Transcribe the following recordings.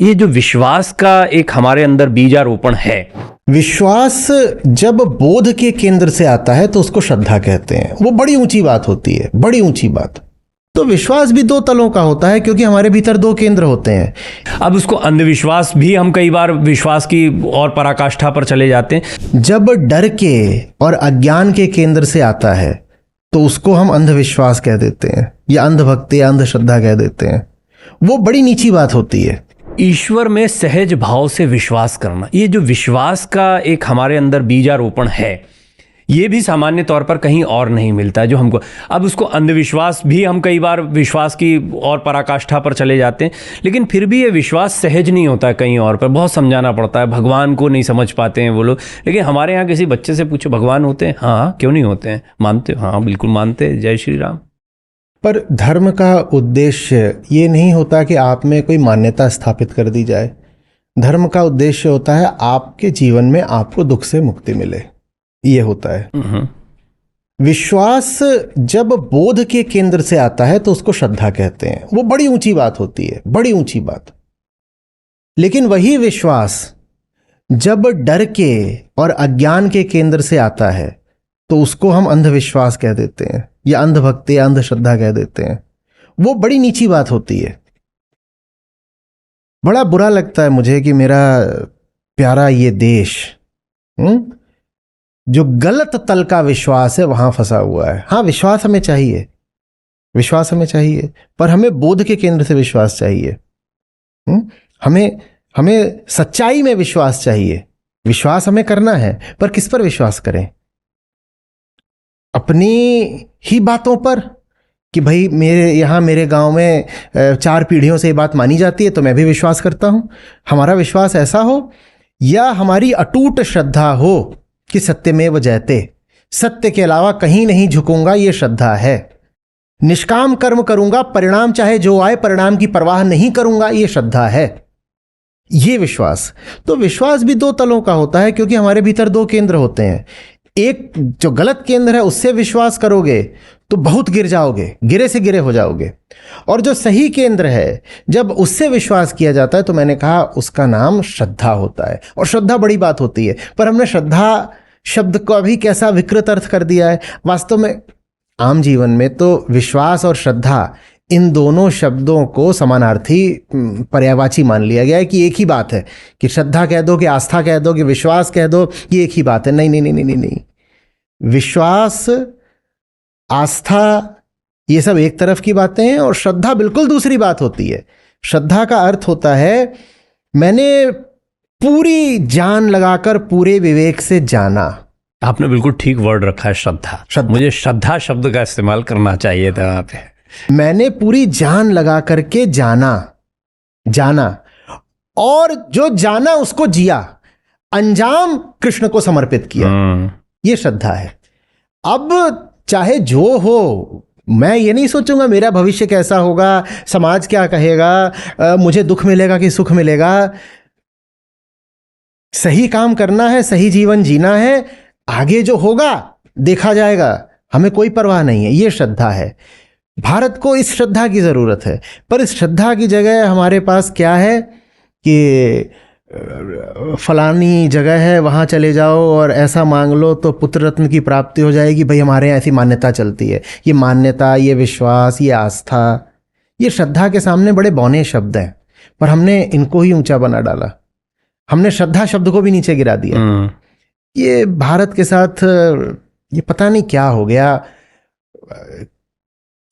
ये जो विश्वास का एक हमारे अंदर बीजारोपण है, विश्वास जब बोध के केंद्र से आता है तो उसको श्रद्धा कहते हैं। वो बड़ी ऊंची बात होती है, बड़ी ऊंची बात। तो विश्वास भी दो तलों का होता है क्योंकि हमारे भीतर दो केंद्र होते हैं। अब उसको अंधविश्वास भी हम कई बार विश्वास की और पराकाष्ठा पर चले जाते हैं। जब डर के और अज्ञान के केंद्र से आता है तो उसको हम अंधविश्वास कह देते हैं या अंधभक्ति या अंधश्रद्धा कह देते हैं। वो बड़ी नीची बात होती है। ईश्वर में सहज भाव से विश्वास करना, ये जो विश्वास का एक हमारे अंदर बीजारोपण है, ये भी सामान्य तौर पर कहीं और नहीं मिलता है जो हमको। अब उसको अंधविश्वास भी हम कई बार विश्वास की और पराकाष्ठा पर चले जाते हैं, लेकिन फिर भी ये विश्वास सहज नहीं होता है। कहीं और पर बहुत समझाना पड़ता है, भगवान को नहीं समझ पाते हैं वो लोग। लेकिन हमारे यहाँ किसी बच्चे से पूछो भगवान होते हैं? हाँ, क्यों नहीं होते हैं? मानते हो? हाँ, बिल्कुल मानते हैं। जय श्री राम। पर धर्म का उद्देश्य ये नहीं होता कि आप में कोई मान्यता स्थापित कर दी जाए। धर्म का उद्देश्य होता है आपके जीवन में आपको दुख से मुक्ति मिले, ये होता है। विश्वास जब बोध के केंद्र से आता है तो उसको श्रद्धा कहते हैं। वो बड़ी ऊंची बात होती है, बड़ी ऊंची बात। लेकिन वही विश्वास जब डर के और अज्ञान के केंद्र से आता है तो उसको हम अंधविश्वास कह देते हैं या अंधभक्ति या अंधश्रद्धा कह देते हैं। वो बड़ी नीची बात होती है। बड़ा बुरा लगता है मुझे कि मेरा प्यारा ये देश जो गलत तल का विश्वास है वहां फंसा हुआ है। हाँ, विश्वास हमें चाहिए, विश्वास हमें चाहिए, पर हमें बोध के केंद्र से विश्वास चाहिए। हमें सच्चाई में विश्वास चाहिए। विश्वास हमें करना है, पर किस पर विश्वास करें? अपनी ही बातों पर कि भाई मेरे गांव में 4 पीढ़ियों से ये बात मानी जाती है तो मैं भी विश्वास करता हूं। हमारा विश्वास ऐसा हो, या हमारी अटूट श्रद्धा हो कि सत्यमेव जयते, सत्य के अलावा कहीं नहीं झुकूंगा, ये श्रद्धा है। निष्काम कर्म करूंगा, परिणाम चाहे जो आए, परिणाम की परवाह नहीं करूंगा, ये श्रद्धा है, ये विश्वास। तो विश्वास भी दो तलों का होता है क्योंकि हमारे भीतर दो केंद्र होते हैं। एक जो गलत केंद्र है उससे विश्वास करोगे तो बहुत गिर जाओगे, गिरे से गिरे हो जाओगे। और जो सही केंद्र है, जब उससे विश्वास किया जाता है तो मैंने कहा उसका नाम श्रद्धा होता है। और श्रद्धा बड़ी बात होती है, पर हमने श्रद्धा शब्द को अभी कैसा विकृत अर्थ कर दिया है। वास्तव में आम जीवन में तो विश्वास और श्रद्धा, इन दोनों शब्दों को समानार्थी पर्यायवाची मान लिया गया है कि एक ही बात है। कि श्रद्धा कह दो, कि आस्था कह दो, कि विश्वास कह दो, कि एक ही बात है। नहीं नहीं नहीं नहीं नहीं, विश्वास, आस्था, ये सब एक तरफ की बातें हैं और श्रद्धा बिल्कुल दूसरी बात होती है। श्रद्धा का अर्थ होता है मैंने पूरी जान लगाकर पूरे विवेक से जाना। आपने बिल्कुल ठीक वर्ड रखा है, श्रद्धा। मुझे श्रद्धा शब्द का इस्तेमाल करना चाहिए था वहां पे। मैंने पूरी जान लगा करके जाना और जो जाना उसको जिया, अंजाम कृष्ण को समर्पित किया, ये श्रद्धा है। अब चाहे जो हो, मैं ये नहीं सोचूंगा मेरा भविष्य कैसा होगा, समाज क्या कहेगा, मुझे दुख मिलेगा कि सुख मिलेगा। सही काम करना है, सही जीवन जीना है, आगे जो होगा देखा जाएगा, हमें कोई परवाह नहीं है, ये श्रद्धा है। भारत को इस श्रद्धा की जरूरत है, पर इस श्रद्धा की जगह हमारे पास क्या है कि फलानी जगह है वहाँ चले जाओ और ऐसा मांग लो तो पुत्र रत्न की प्राप्ति हो जाएगी। भाई हमारे यहाँ ऐसी मान्यता चलती है। ये मान्यता, ये विश्वास, ये आस्था, ये श्रद्धा के सामने बड़े बौने शब्द हैं, पर हमने इनको ही ऊंचा बना डाला। हमने श्रद्धा शब्द को भी नीचे गिरा दिया। ये भारत के साथ ये पता नहीं क्या हो गया।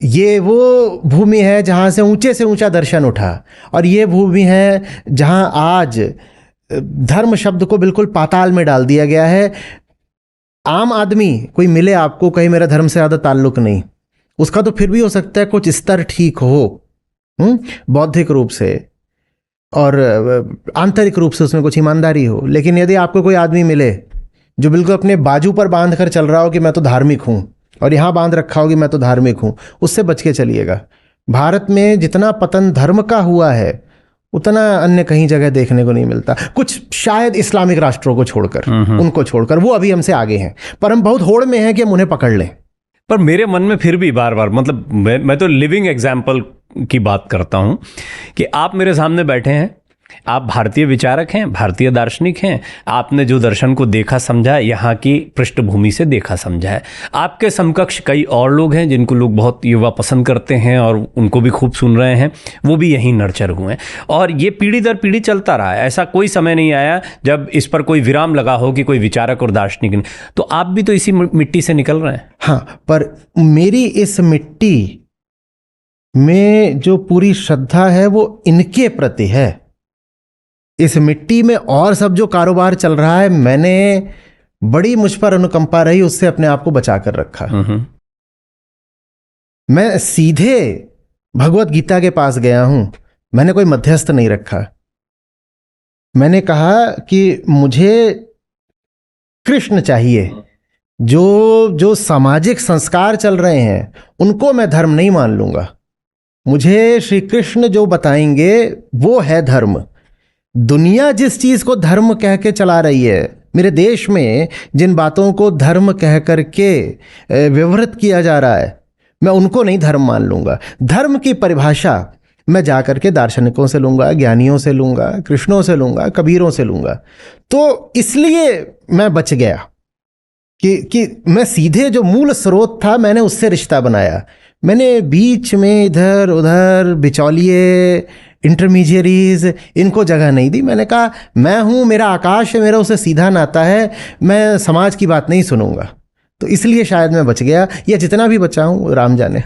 ये वो भूमि है जहाँ से ऊंचा दर्शन उठा, और ये भूमि है जहाँ आज धर्म शब्द को बिल्कुल पाताल में डाल दिया गया है। आम आदमी कोई मिले आपको, कहीं मेरा धर्म से ज़्यादा ताल्लुक नहीं, उसका तो फिर भी हो सकता है कुछ स्तर ठीक हो बौद्धिक रूप से और आंतरिक रूप से उसमें कुछ ईमानदारी हो। लेकिन यदि आपको कोई आदमी मिले जो बिल्कुल अपने बाजू पर बांध कर चल रहा हो कि मैं तो धार्मिक हूँ, और यहाँ बांध रखा हो कि मैं तो धार्मिक हूँ, उससे बच के चलिएगा। भारत में जितना पतन धर्म का हुआ है उतना अन्य कहीं जगह देखने को नहीं मिलता। कुछ शायद इस्लामिक राष्ट्रों को छोड़कर, उनको छोड़कर, वो अभी हमसे आगे हैं, पर हम बहुत होड़ में हैं कि हम उन्हें पकड़ लें। पर मेरे मन में फिर भी बार बार, मतलब मैं तो लिविंग एग्जाम्पल की बात करता हूँ कि आप मेरे सामने बैठे हैं, आप भारतीय विचारक हैं, भारतीय दार्शनिक हैं, आपने जो दर्शन को देखा समझा, यहाँ की पृष्ठभूमि से देखा समझा है। आपके समकक्ष कई और लोग हैं जिनको लोग बहुत युवा पसंद करते हैं और उनको भी खूब सुन रहे हैं, वो भी यहीं नर्चर हुए हैं और ये पीढ़ी दर पीढ़ी चलता रहा है। ऐसा कोई समय नहीं आया जब इस पर कोई विराम लगा हो कि कोई विचारक और दार्शनिक नहीं। तो आप भी तो इसी मिट्टी से निकल रहे हैं। हाँ, पर मेरी इस मिट्टी में जो पूरी श्रद्धा है वो इनके प्रति है। इस मिट्टी में और सब जो कारोबार चल रहा है, मैंने बड़ी मुझ पर अनुकंपा रही, उससे अपने आप को बचा कर रखा। मैं सीधे भगवत गीता के पास गया हूं, मैंने कोई मध्यस्थ नहीं रखा। मैंने कहा कि मुझे कृष्ण चाहिए। जो सामाजिक संस्कार चल रहे हैं उनको मैं धर्म नहीं मान लूंगा। मुझे श्री कृष्ण जो बताएंगे वो है धर्म। दुनिया जिस चीज को धर्म कह के चला रही है, मेरे देश में जिन बातों को धर्म कह करके व्यवहृत किया जा रहा है, मैं उनको नहीं धर्म मान लूंगा। धर्म की परिभाषा मैं जाकर के दार्शनिकों से लूंगा, ज्ञानियों से लूंगा, कृष्णों से लूंगा, कबीरों से लूंगा। तो इसलिए मैं बच गया कि मैं सीधे जो मूल स्रोत था मैंने उससे रिश्ता बनाया। मैंने बीच में इधर उधर बिचौलिए, इंटरमीडियरीज, इनको जगह नहीं दी। मैंने कहा मैं हूं, मेरा आकाश है, मेरा उससे सीधा नाता है, मैं समाज की बात नहीं सुनूंगा। तो इसलिए शायद मैं बच गया, या जितना भी बचा हूं राम जाने।